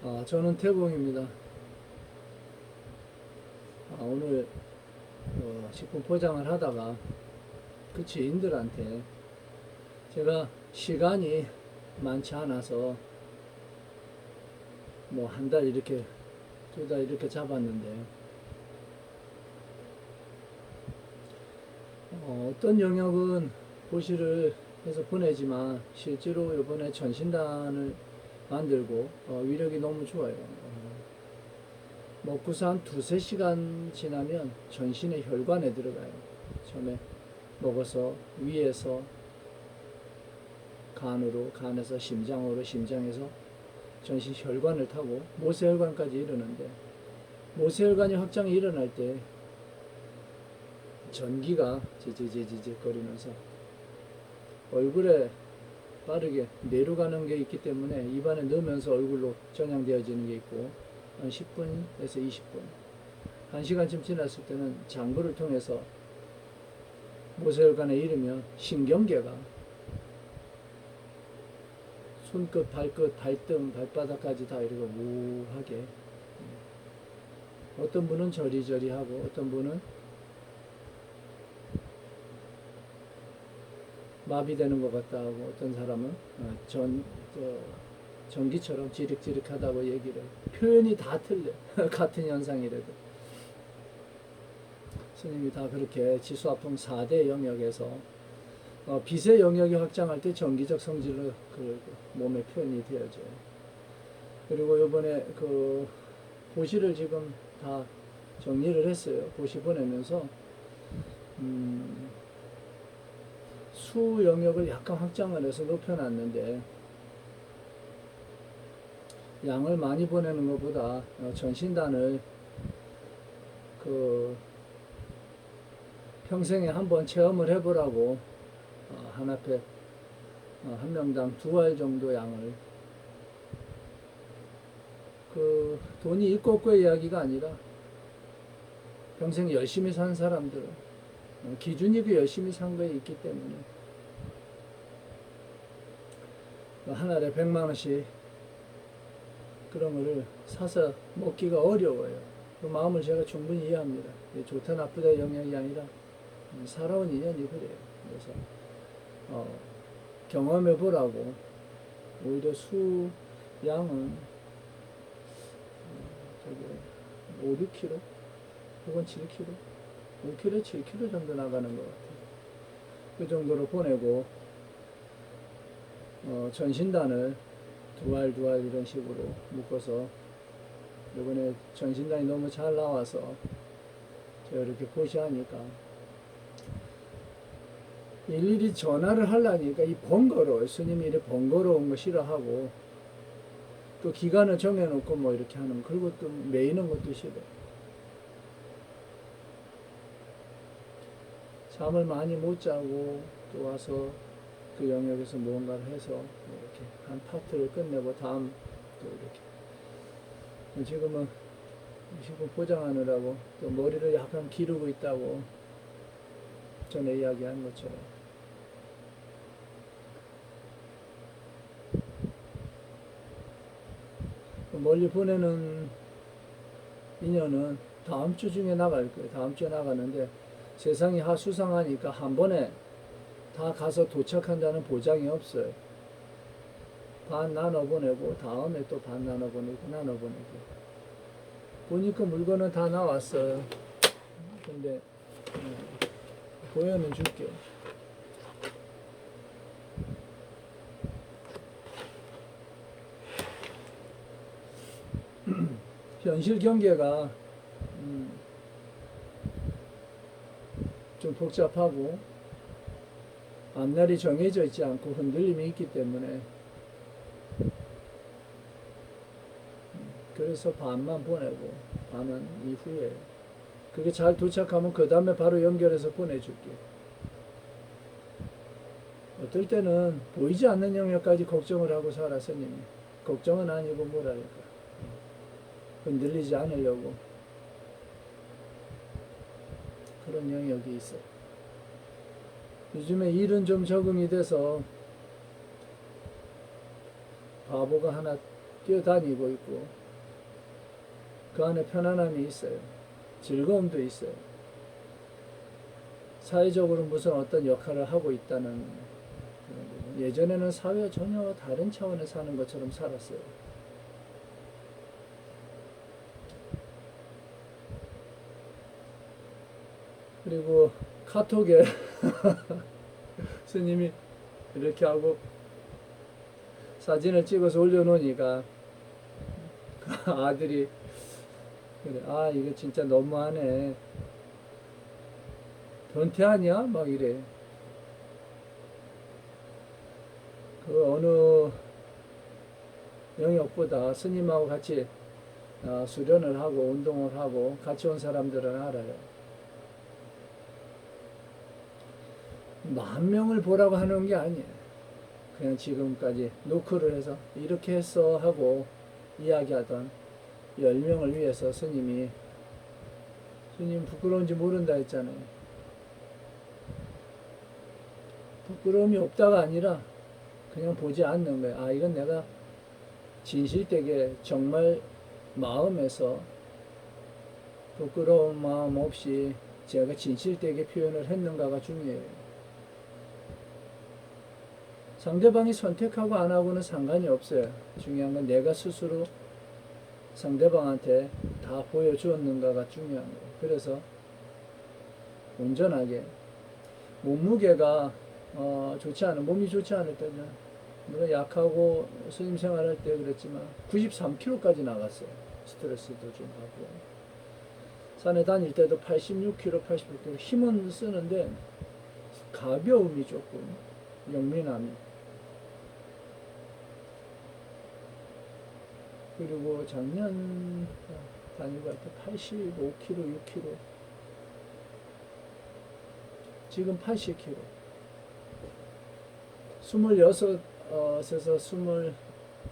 저는 태봉입니다. 오늘 식품 포장을 하다가 그 지인들한테 제가 시간이 많지 않아서 뭐 한 달 이렇게 두 달 이렇게 잡았는데 어떤 영역은 고시를 해서 보내지만 실제로 이번에 전신단을 만들고 위력이 너무 좋아요. 먹고서 한 두세 시간 지나면 전신의 혈관에 들어가요. 처음에 먹어서 위에서 간으로, 간에서 심장으로, 심장에서 전신 혈관을 타고 모세혈관까지 이르는데, 모세혈관이 확장이 일어날 때 전기가 지지지지직 거리면서 얼굴에 빠르게 내려가는 게 있기 때문에 입안에 넣으면서 얼굴로 전향되어지는 게 있고, 한 10분에서 20분, 1시간쯤 지났을 때는 장부를 통해서 모세혈관에 이르면 신경계가 손끝, 발끝, 발등, 발바닥까지 다 이렇게 우하게, 어떤 분은 저리저리하고 어떤 분은 마비되는 것 같다 하고, 어떤 사람은 전기처럼 지릭지릭하다고 얘기를, 표현이 다 틀려. 같은 현상이라도 스님이 다 그렇게 지수화풍 4대 영역에서 빛의 영역이 확장할 때 전기적 성질로 그 몸의 표현이 되어져요. 그리고 이번에 그 고시를 지금 다 정리를 했어요. 고시 보내면서 수 영역을 약간 확장을 해서 높여놨는데, 양을 많이 보내는 것보다 전신단을 그 평생에 한번 체험을 해보라고 한 앞에 한 명당 2알 정도 양을, 그 돈이 있고 없고의 이야기가 아니라 평생 열심히 산 사람들은 기준이 그 열심히 산 거에 있기 때문에 한 알에 100만 원씩 그런 거를 사서 먹기가 어려워요. 그 마음을 제가 충분히 이해합니다. 좋다 나쁘다 영역이 아니라 살아온 인연이 그래요. 그래서 경험해 보라고, 오히려 수 양은 저기 5, 6kg 혹은 7kg, 5kg, 7kg 정도 나가는 것 같아요. 그 정도로 보내고 전신단을 2알 이런 식으로 묶어서, 이번에 전신단이 너무 잘 나와서 제가 이렇게 고시하니까 일일이 전화를 하려니까 이 번거로워. 스님이 이렇게 번거로운 거 싫어하고, 또 기간을 정해놓고 뭐 이렇게 하는, 그리고 또 매이는 것도 싫어. 잠을 많이 못 자고 또 와서 그 영역에서 무언가를 해서 이렇게 한 파트를 끝내고 다음 또 이렇게. 지금은 식품 포장하느라고 또 머리를 약간 기르고 있다고 전에 이야기한 것처럼. 멀리 보내는 인연은 다음 주 중에 나갈 거예요. 다음 주에 나가는데, 세상이 하수상하니까 한 번에 다 가서 도착한다는 보장이 없어요. 반 나눠보내고 다음에 또 반 나눠보내고 나눠보내고. 보니까 물건은 다 나왔어요. 근데 보여는 줄게요. 현실 경계가 좀 복잡하고 앞날이 정해져 있지 않고 흔들림이 있기 때문에, 그래서 반만 보내고 반은 이후에, 그게 잘 도착하면 그 다음에 바로 연결해서 보내줄게. 어떨 때는 보이지 않는 영역까지 걱정을 하고 살아, 스님이. 걱정은 아니고 뭐랄까, 흔들리지 않으려고 그런 영역이 있어. 요즘에 일은 좀 적응이 돼서 바보가 하나 뛰어다니고 있고 그 안에 편안함이 있어요. 즐거움도 있어요. 사회적으로 무슨 어떤 역할을 하고 있다는 그런 부분. 예전에는 사회와 전혀 다른 차원에 사는 것처럼 살았어요. 그리고 카톡에 스님이 이렇게 하고 사진을 찍어서 올려놓으니까 아들이 그래, 아 이거 진짜 너무하네. 변태 아니야? 막 이래. 그 어느 영역보다 스님하고 같이 수련을 하고 운동을 하고 같이 온 사람들은 알아요. 10,000명을 보라고 하는 게 아니에요. 그냥 지금까지 노크를 해서 이렇게 했어 하고 이야기하던 10명을 위해서 스님이 스님 부끄러운지 모른다 했잖아요. 부끄러움이 없다가 아니라 그냥 보지 않는 거예요. 아 이건 내가 진실되게 정말 마음에서 부끄러운 마음 없이 제가 진실되게 표현을 했는가가 중요해요. 상대방이 선택하고 안 하고는 상관이 없어요. 중요한 건 내가 스스로 상대방한테 다 보여주었는가가 중요한 거예요. 그래서 온전하게 몸무게가 좋지 않은 몸이 좋지 않을 때는 내가 약하고 스님 생활할 때 그랬지만 93kg까지 나갔어요. 스트레스도 좀 하고 산에 다닐 때도 86kg, 86kg 힘은 쓰는데 가벼움이 조금 영민함이. 그리고 작년 다니고 할 때 85kg, 6kg 지금 80kg 26에서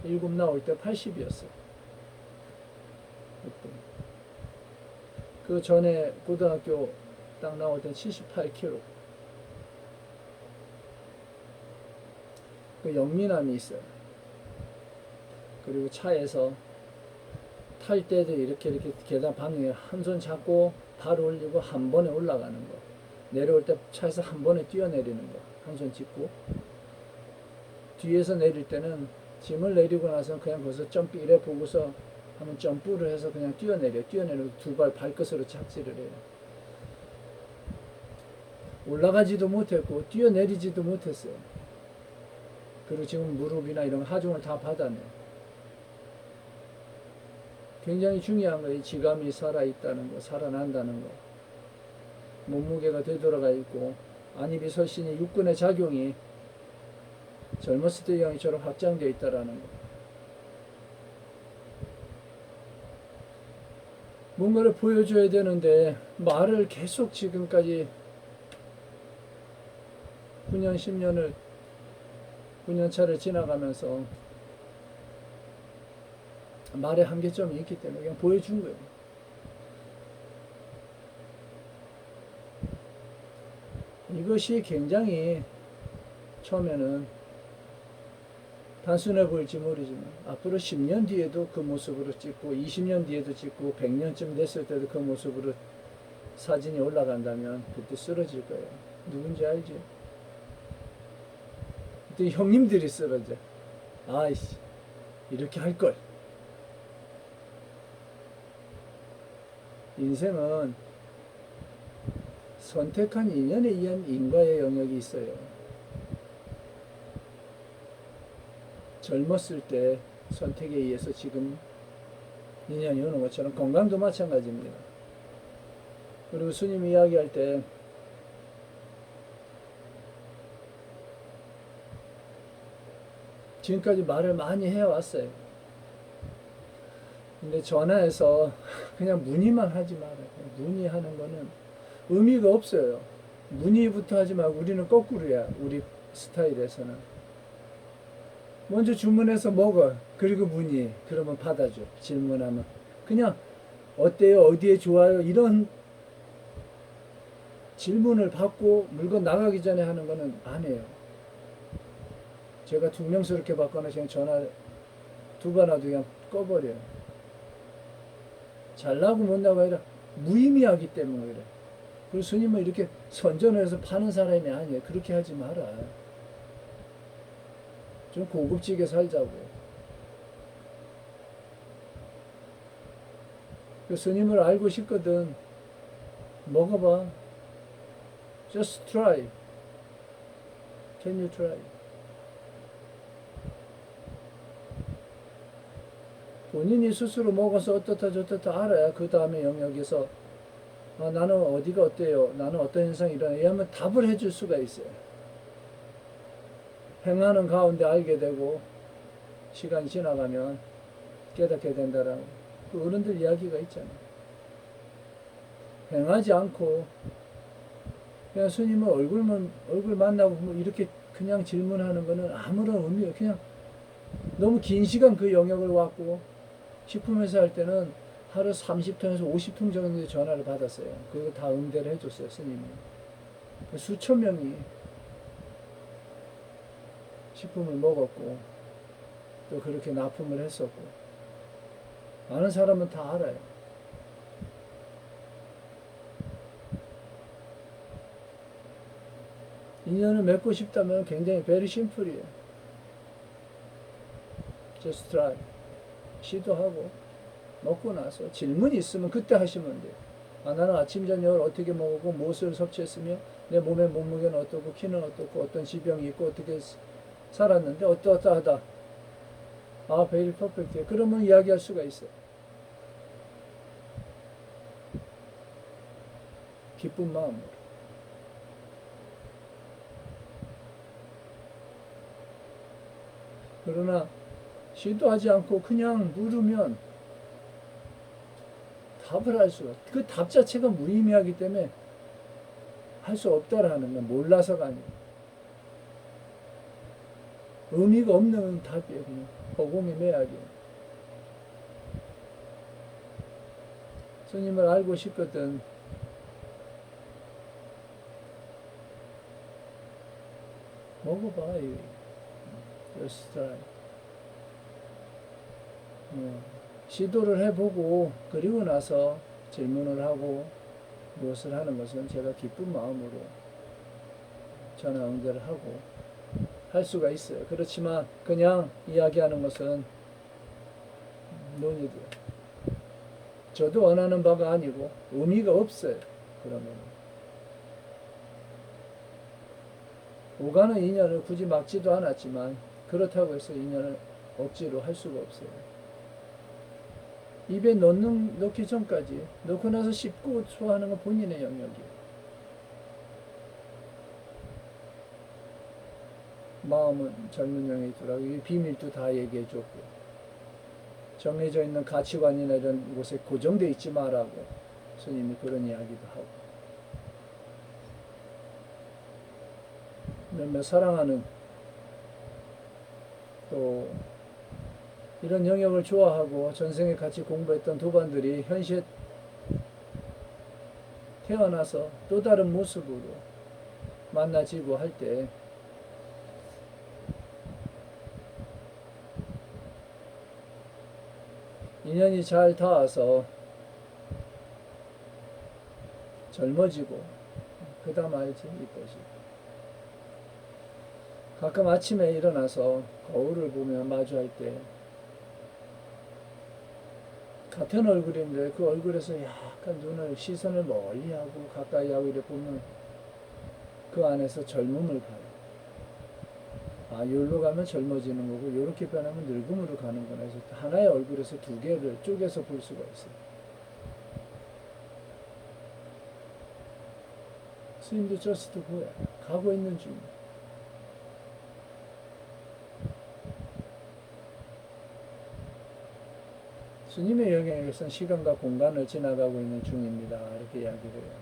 27 나올 때 80이었어요. 그 전에 고등학교 딱 나올 때 78kg. 그 영민함이 있어요. 그리고 차에서 탈 때도 이렇게 계단 방향에 한 손 잡고 발 올리고 한 번에 올라가는 거. 내려올 때 차에서 한 번에 뛰어내리는 거. 한 손 짚고. 뒤에서 내릴 때는 짐을 내리고 나서 그냥 거기서 점프 이래 보고서 하면 점프를 해서 그냥 뛰어내리고 두 발 발끝으로 착지를 해요. 올라가지도 못했고 뛰어내리지도 못했어요. 그리고 지금 무릎이나 이런 하중을 다 받아내요. 굉장히 중요한 거예요. 지감이 살아있다는 거, 살아난다는 거. 몸무게가 되돌아가 있고 안입이 설신이 육근의 작용이 젊었을 때 영이처럼 확장되어 있다는 거. 뭔가를 보여줘야 되는데 말을 계속 지금까지 9년, 10년을 9년차를 지나가면서 말에 한계점이 있기 때문에 그냥 보여준 거예요. 이것이 굉장히 처음에는 단순해 보일지 모르지만 앞으로 10년 뒤에도 그 모습으로 찍고 20년 뒤에도 찍고 100년쯤 됐을 때도 그 모습으로 사진이 올라간다면 그때 쓰러질 거예요. 누군지 알죠? 그때 형님들이 쓰러져. 아이씨 이렇게 할걸. 인생은 선택한 인연에 의한 인과의 영역이 있어요. 젊었을 때 선택에 의해서 지금 인연이 오는 것처럼 건강도 마찬가지입니다. 그리고 스님이 이야기할 때 지금까지 말을 많이 해왔어요. 근데 전화해서 그냥 문의만 하지 말아요. 문의하는 거는 의미가 없어요. 문의부터 하지 말고 우리는 거꾸로야. 우리 스타일에서는. 먼저 주문해서 먹어. 그리고 문의. 그러면 받아줘. 질문하면. 그냥 어때요? 어디에 좋아요? 이런 질문을 받고 물건 나가기 전에 하는 거는 안 해요. 제가 퉁명스럽게 받거나 그냥 전화 두 번 와도 그냥 꺼버려요. 잘나고 못나고 아니라 무의미하기 때문에 그래. 그리고 스님은 이렇게 선전해서 파는 사람이 아니에요. 그렇게 하지 마라. 좀 고급지게 살자고. 그 스님을 알고 싶거든. 먹어봐. Just try. Can you try? 본인이 스스로 먹어서 어떻다 저떻다 알아야 그 다음에 영역에서 아, 나는 어디가 어때요? 나는 어떤 현상이 일어나요? 하면 답을 해줄 수가 있어요. 행하는 가운데 알게 되고 시간이 지나가면 깨닫게 된다라고 그 어른들 이야기가 있잖아요. 행하지 않고 그냥 스님은 얼굴 만나고 뭐 이렇게 그냥 질문하는 거는 아무런 의미가 그냥 너무 긴 시간 그 영역을 왔고 식품회사 할 때는 하루 30통에서 50통 정도의 전화를 받았어요. 그거 다 응대를 해줬어요, 스님이. 수천 명이 식품을 먹었고 또 그렇게 납품을 했었고 아는 사람은 다 알아요. 인연을 맺고 싶다면 굉장히 very simple이에요. Just try. 시도하고 먹고 나서 질문이 있으면 그때 하시면 돼요. 아, 나는 아침 저녁을 어떻게 먹고 무엇을 섭취했으며 내 몸의 몸무게는 어떻고 키는 어떻고 어떤 지병이 있고 어떻게 살았는데 어떠하다. 아, very perfect. 그러면 이야기할 수가 있어요. 기쁜 마음으로. 그러나 시도하지 않고 그냥 물으면 답을 할 수가 그 답 자체가 무의미하기 때문에 할 수 없다라는 건 몰라서가 아니에요. 의미가 없는 답이에요. 그냥 허공의 매약이에요. 스님을 알고 싶거든. 먹어봐. Just try. 시도를 해보고 그리고 나서 질문을 하고 무엇을 하는 것은 제가 기쁜 마음으로 전화 응대를 하고 할 수가 있어요. 그렇지만 그냥 이야기하는 것은 논의돼요. 저도 원하는 바가 아니고 의미가 없어요. 그러면 오가는 인연을 굳이 막지도 않았지만 그렇다고 해서 인연을 억지로 할 수가 없어요. 입에 넣기 전까지 넣고 나서 씹고 소화하는 건 본인의 영역이에요. 마음은 젊은 영에 있더라고. 이 비밀도 다 얘기해 줬고 정해져 있는 가치관이나 이런 곳에 고정되어 있지 말라고 스님이 그런 이야기도 하고 몇몇 사랑하는 또 이런 영역을 좋아하고 전생에 같이 공부했던 도반들이 현시에 태어나서 또 다른 모습으로 만나지고 할 때 인연이 잘 닿아서 젊어지고 그 다음 알지 이뻐지고 가끔 아침에 일어나서 거울을 보며 마주할 때 같은 얼굴인데 그 얼굴에서 약간 눈을 시선을 멀리하고 가까이하고 이렇게 보면 그 안에서 젊음을 봐요. 아, 여기로 가면 젊어지는 거고 이렇게 변하면 늙음으로 가는구나 해서 하나의 얼굴에서 두 개를 쪼개서 볼 수가 있어요. 스님도 저스트 그거야. 가고 있는 중이에요. 스님의 영역에서는 시간과 공간을 지나가고 있는 중입니다. 이렇게 이야기를 해요.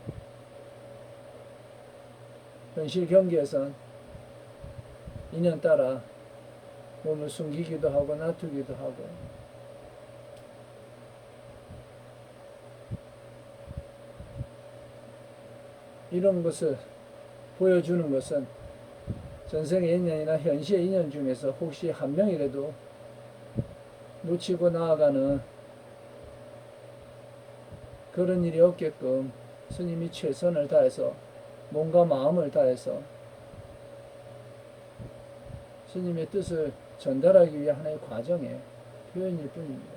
현실 경기에선 인연 따라 몸을 숨기기도 하고 놔두기도 하고 이런 것을 보여주는 것은 전생의 인연이나 현시의 인연 중에서 혹시 한 명이라도 놓치고 나아가는 그런 일이 없게끔 스님이 최선을 다해서 몸과 마음을 다해서 스님의 뜻을 전달하기 위한 하나의 과정의 표현일 뿐입니다.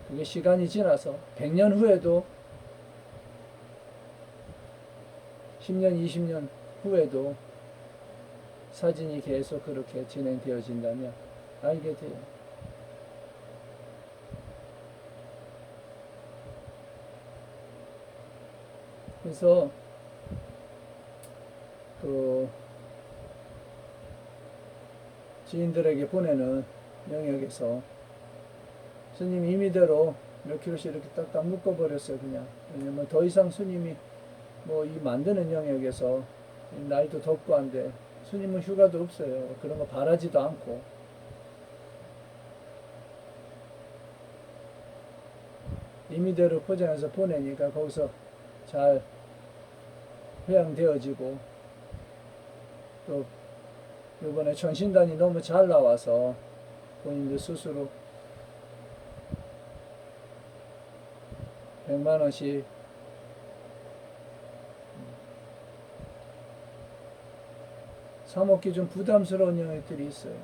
그게 시간이 지나서 100년 후에도 10년, 20년 후에도 사진이 계속 그렇게 진행되어진다면 알게 돼요. 그래서 그 지인들에게 보내는 영역에서 스님이 임의대로 몇 킬로씩 이렇게 딱딱 묶어버렸어요. 그냥. 왜냐면 더 이상 스님이 뭐 이 만드는 영역에서 날도 덥고 한데 스님은 휴가도 없어요. 그런 거 바라지도 않고. 임의대로 포장해서 보내니까 거기서 잘 회양되어지고, 또 이번에 전신단이 너무 잘 나와서 본인들 스스로 100만 원씩 사먹기 좀 부담스러운 영역들이 있어요.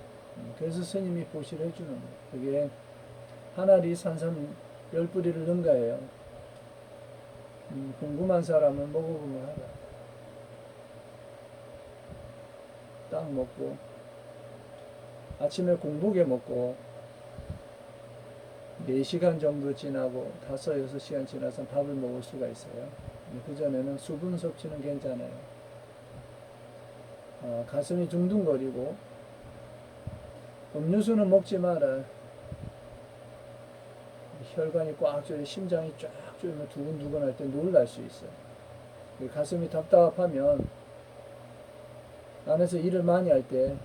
그래서 스님이 보시를 해주는 거예요. 그게 하나리 산삼 10뿌리를 능가해요. 궁금한 사람은 먹어보면 알아. 딱 먹고 아침에 공복에 먹고 4시간 정도 지나고 5, 6시간 지나서 밥을 먹을 수가 있어요. 그전에는 수분 섭취는 괜찮아요. 가슴이 둥둥거리고 음료수는 먹지 마라. 혈관이 꽉 조여 심장이 쫙 조이면 두근두근 할 때 놀랄 수 있어요. 가슴이 답답하면 안에서 일을 많이 할 때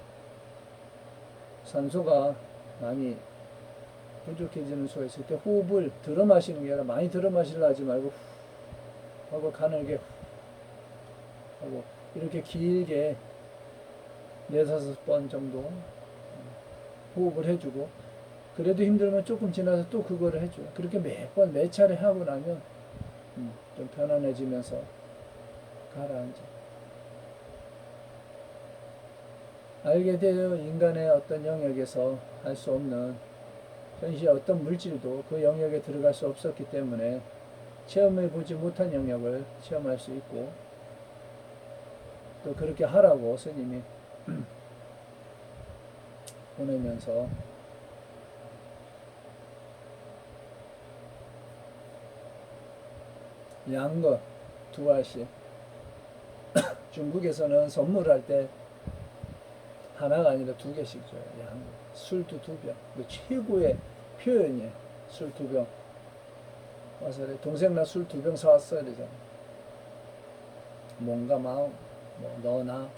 산소가 많이 부족해지는 수가 있을 때 호흡을 들어 마시는 게 아니라 많이 들어 마시려 하지 말고 후 하고 가늘게 하고 이렇게 길게 4-5번 정도 호흡을 해주고, 그래도 힘들면 조금 지나서 또 그거를 해줘요. 그렇게 몇 차례 하고 나면 좀 편안해지면서 가라앉아. 알게 되어 인간의 어떤 영역에서 할 수 없는 현실의 어떤 물질도 그 영역에 들어갈 수 없었기 때문에 체험해 보지 못한 영역을 체험할 수 있고, 또 그렇게 하라고 스님이 보내면서 양거 2알씩 중국에서는 선물할 때 하나가 아니라 2개씩 줘요. 양거 술도 2병. 최고의 표현이에요. 술 2병. 와서 동생 나 술 2병 사왔어 이러잖아. 몸과 마음, 뭐 너나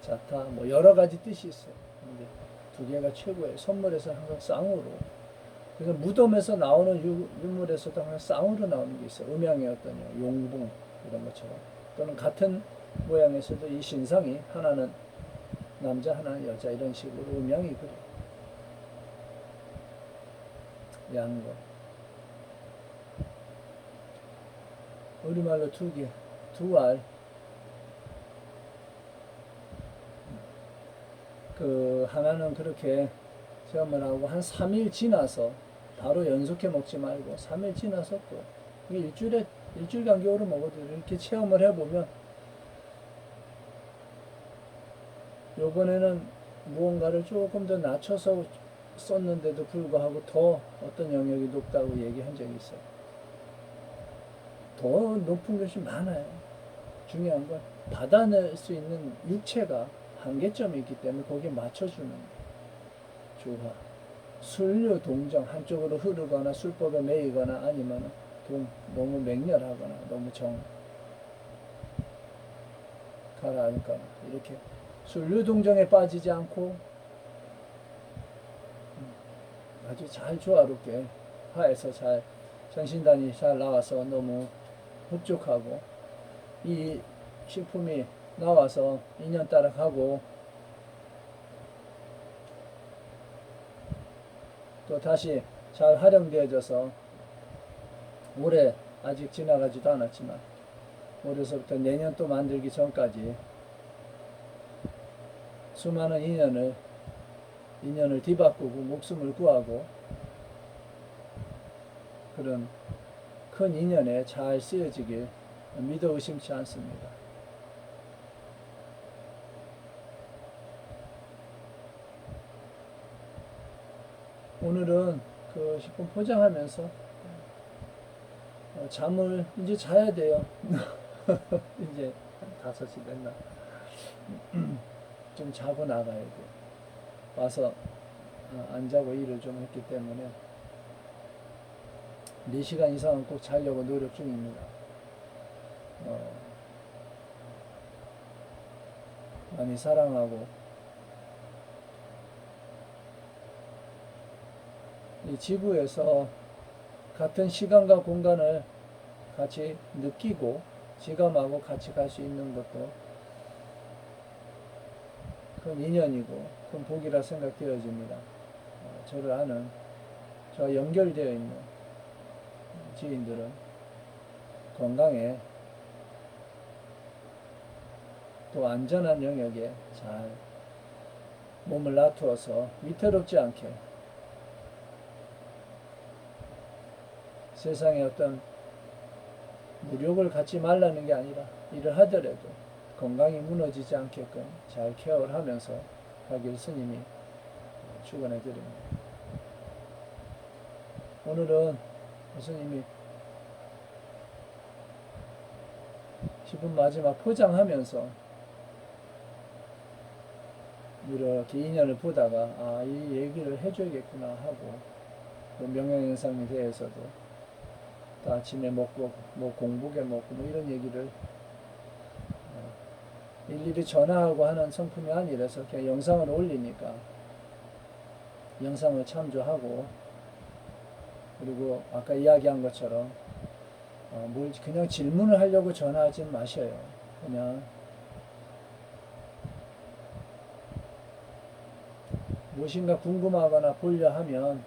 자타, 뭐 여러 가지 뜻이 있어요. 근데 2개가 최고예요. 선물에서 항상 쌍으로. 그래서 무덤에서 나오는 유물에서도 항상 쌍으로 나오는 게 있어요. 음양의 어떤 용붕 이런 것처럼. 또는 같은 모양에서도 이 신상이 하나는 남자 하나는 여자 이런 식으로 음양이 그래. 양거. 우리말로 2개, 2알. 그 하나는 그렇게 체험을 하고 한 3일 지나서 바로 연속해 먹지 말고 3일 지나서 또 일주일 간격으로 먹어도 이렇게 체험을 해보면 요번에는 무언가를 조금 더 낮춰서 썼는데도 불구하고 더 어떤 영역이 높다고 얘기한 적이 있어요. 더 높은 것이 많아요. 중요한 건 받아낼 수 있는 육체가 한계점이 있기 때문에 거기에 맞춰주는 조화. 술류 동정 한쪽으로 흐르거나 술법에 매이거나 아니면 너무 맹렬하거나 너무 가라앉거나 이렇게 술류 동정에 빠지지 않고 아주 잘 조화롭게 화해서 잘 전신단이 잘 나와서 너무 흡족하고, 이 식품이 나와서 인연 따라 가고 또 다시 잘 활용되어져서 올해 아직 지나가지도 않았지만 올해서부터 내년 또 만들기 전까지 수많은 인연을 뒤바꾸고 목숨을 구하고 그런 큰 인연에 잘 쓰여지길 믿어 의심치 않습니다. 오늘은 그 식품 포장하면서 잠을 이제 자야 돼요. 이제 5시 됐나? 좀 자고 나가야 돼. 와서 안 자고 일을 좀 했기 때문에 4시간 이상은 꼭 자려고 노력 중입니다. 많이 사랑하고 이 지구에서 같은 시간과 공간을 같이 느끼고 지감하고 같이 갈 수 있는 것도 큰 인연이고 큰 복이라 생각되어집니다. 저를 아는 저와 연결되어 있는 지인들은 건강에 또 안전한 영역에 잘 몸을 놔두어서 위태롭지 않게 세상에 어떤 무력을 갖지 말라는 게 아니라 일을 하더라도 건강이 무너지지 않게끔 잘 케어를 하면서 가길 스님이 축원해 드립니다. 오늘은 스님이 식품 마지막 포장하면서 이렇게 인연을 보다가 이 얘기를 해줘야겠구나 하고 또 명령현상에 대해서도 또 아침에 먹고 뭐 공복에 먹고 뭐 이런 얘기를 일일이 전화하고 하는 성품이 아니라서 그냥 영상을 올리니까 영상을 참조하고 그리고 아까 이야기한 것처럼 뭘 그냥 질문을 하려고 전화하지 마셔요. 그냥 무엇인가 궁금하거나 보려 하면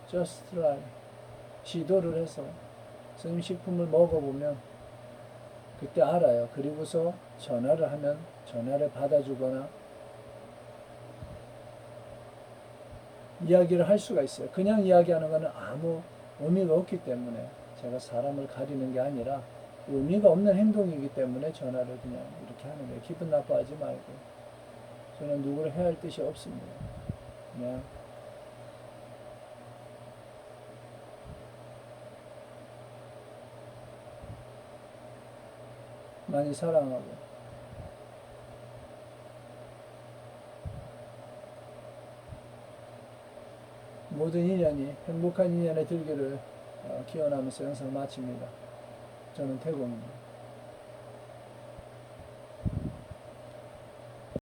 just try 시도를 해서 스님 식품을 먹어보면 그때 알아요. 그리고서 전화를 하면 전화를 받아주거나 이야기를 할 수가 있어요. 그냥 이야기하는 것은 아무 의미가 없기 때문에 제가 사람을 가리는 게 아니라 의미가 없는 행동이기 때문에 전화를 그냥 이렇게 하는 거예요. 기분 나빠하지 말고 저는 누구를 해할 뜻이 없습니다. 그냥 많이 사랑하고 모든 인연이 행복한 인연에 들기를 기원하면서 영상 마칩니다. 저는 태공입니다.